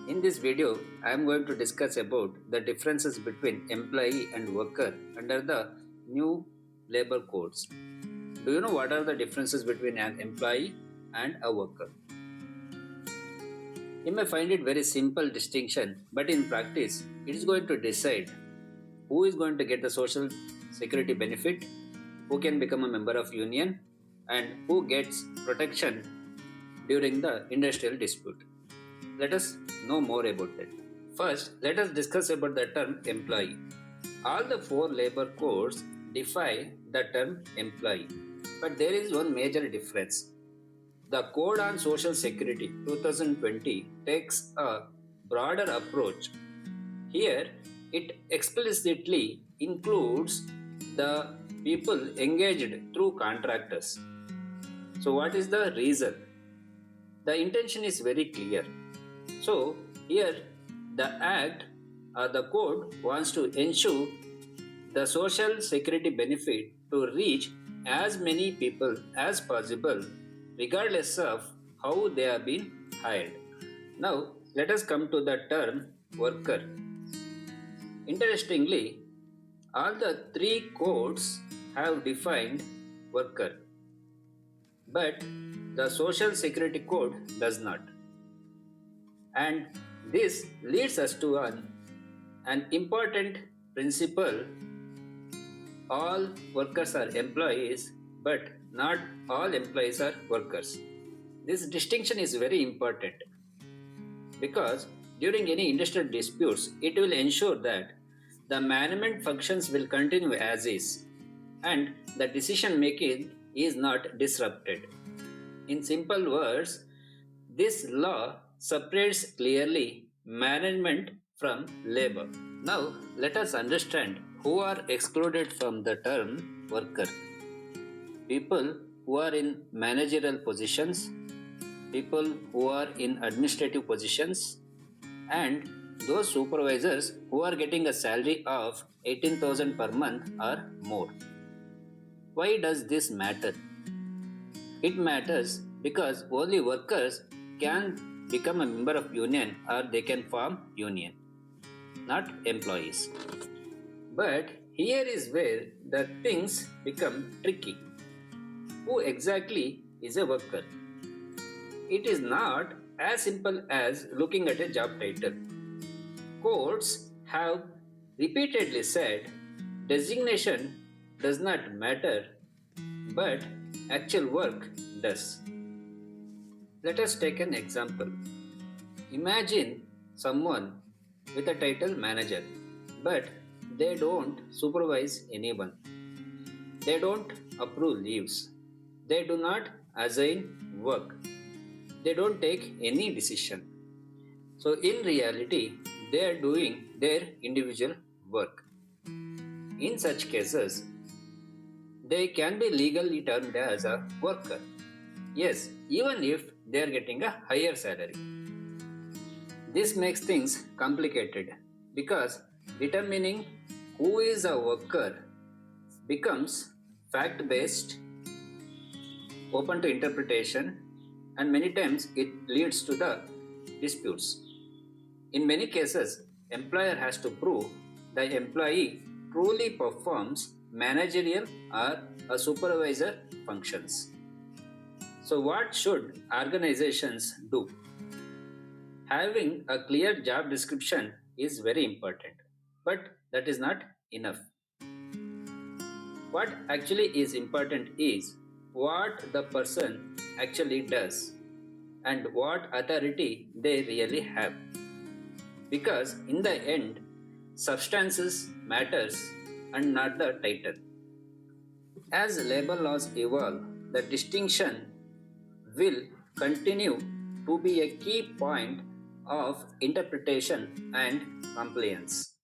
In this video, I am going to discuss about the differences between employee and worker under the new labor codes. Do you know what are the differences between an employee and a worker? You may find it very simple distinction, but in practice, it is going to decide who is going to get the social security benefit, who can become a member of union, and who gets protection during the industrial dispute. Let us know more about that. First, let us discuss about the term employee. All the four labor codes define the term employee, but there is one major difference. The Code on Social Security 2020 takes a broader approach. Here, it explicitly includes the people engaged through contractors. So, what is the reason? The intention is very clear. So, here the Act or the Code wants to ensure the social security benefit to reach as many people as possible, regardless of how they have been hired. Now, let us come to the term worker. Interestingly, all the three codes have defined worker, but the Social Security Code does not. And this leads us to an important principle. All workers are employees, but not all employees are workers. This distinction is very important because during any industrial disputes, it will ensure that the management functions will continue as is and the decision making is not disrupted. In simple words, this law separates clearly management from labor. Now, let us understand who are excluded from the term worker. People who are in managerial positions, people who are in administrative positions, and those supervisors who are getting a salary of 18,000 per month or more. Why does this matter? It matters because only workers can become a member of union or they can form union, not employees. But here is where the things become tricky. Who exactly is a worker? It is not as simple as looking at a job title. Courts have repeatedly said designation does not matter, but actual work does. Let us take an example. Imagine someone with a title manager, but they don't supervise anyone. They don't approve leaves. They do not assign work. They don't take any decision. So, in reality, they are doing their individual work. In such cases, they can be legally termed as a worker. Yes, even if they are getting a higher salary. This makes things complicated because determining who is a worker becomes fact based, open to interpretation, and many times it leads to the disputes. In many cases, employer has to prove the employee truly performs managerial or a supervisor functions. So what should organizations do? Having a clear job description is very important, but that is not enough. What actually is important is what the person actually does and what authority they really have. Because in the end, substances matters and not the title. As labor laws evolve, the distinction will continue to be a key point of interpretation and compliance.